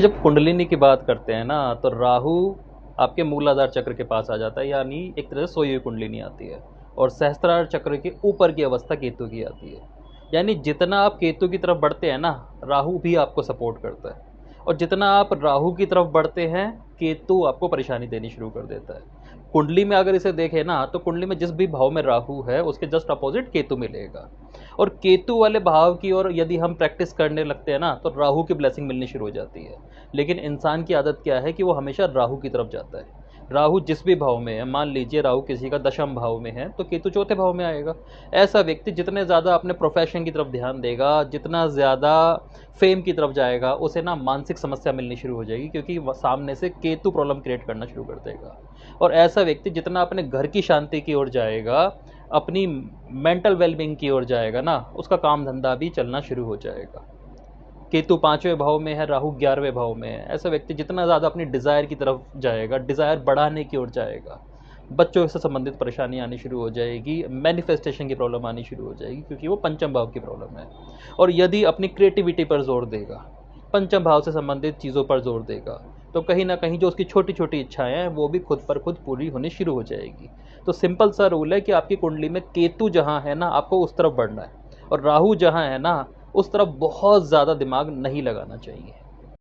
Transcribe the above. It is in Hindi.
जब कुंडलिनी की बात करते हैं ना तो राहु आपके मूलाधार चक्र के पास आ जाता है, यानी एक तरह से सोई हुई कुंडलिनी आती है। और सहस्त्रार चक्र के ऊपर की अवस्था केतु की आती है। यानी जितना आप केतु की तरफ बढ़ते हैं ना, राहु भी आपको सपोर्ट करता है। और जितना आप राहु की तरफ बढ़ते हैं, केतु आपको परेशानी देनी शुरू कर देता है। कुंडली में अगर इसे देखें ना, तो कुंडली में जिस भी भाव में राहु है उसके जस्ट अपोजिट केतु मिलेगा। और केतु वाले भाव की ओर यदि हम प्रैक्टिस करने लगते हैं ना, तो राहु की ब्लेसिंग मिलनी शुरू हो जाती है। लेकिन इंसान की आदत क्या है कि वो हमेशा राहु की तरफ जाता है। राहु जिस भी भाव में है, मान लीजिए राहु किसी का दशम भाव में है तो केतु चौथे भाव में आएगा। ऐसा व्यक्ति जितने ज़्यादा अपने प्रोफेशन की तरफ ध्यान देगा, जितना ज़्यादा फेम की तरफ जाएगा, उसे ना मानसिक समस्या मिलनी शुरू हो जाएगी, क्योंकि सामने से केतु प्रॉब्लम क्रिएट करना शुरू कर देगा। और ऐसा व्यक्ति जितना अपने घर की शांति की ओर जाएगा, अपनी मेंटल वेलबींग की ओर जाएगा ना, उसका काम धंधा भी चलना शुरू हो जाएगा। केतु पांचवें भाव में है, राहु 11वें भाव में है। ऐसा व्यक्ति जितना ज़्यादा अपनी डिज़ायर की तरफ जाएगा, डिज़ायर बढ़ाने की ओर जाएगा, बच्चों से संबंधित परेशानी आनी शुरू हो जाएगी, मैनिफेस्टेशन की प्रॉब्लम आनी शुरू हो जाएगी, क्योंकि वो पंचम भाव की प्रॉब्लम है। और यदि अपनी क्रिएटिविटी पर जोर देगा, पंचम भाव से संबंधित चीज़ों पर जोर देगा, तो कहीं ना कहीं जो उसकी छोटी छोटी इच्छाएं हैं वो भी खुद पर खुद पूरी होनी शुरू हो जाएगी। तो सिंपल सा रूल है कि आपकी कुंडली में केतु जहाँ है ना, आपको उस तरफ बढ़ना है। और राहु जहाँ है ना, उस तरफ बहुत ज़्यादा दिमाग नहीं लगाना चाहिए।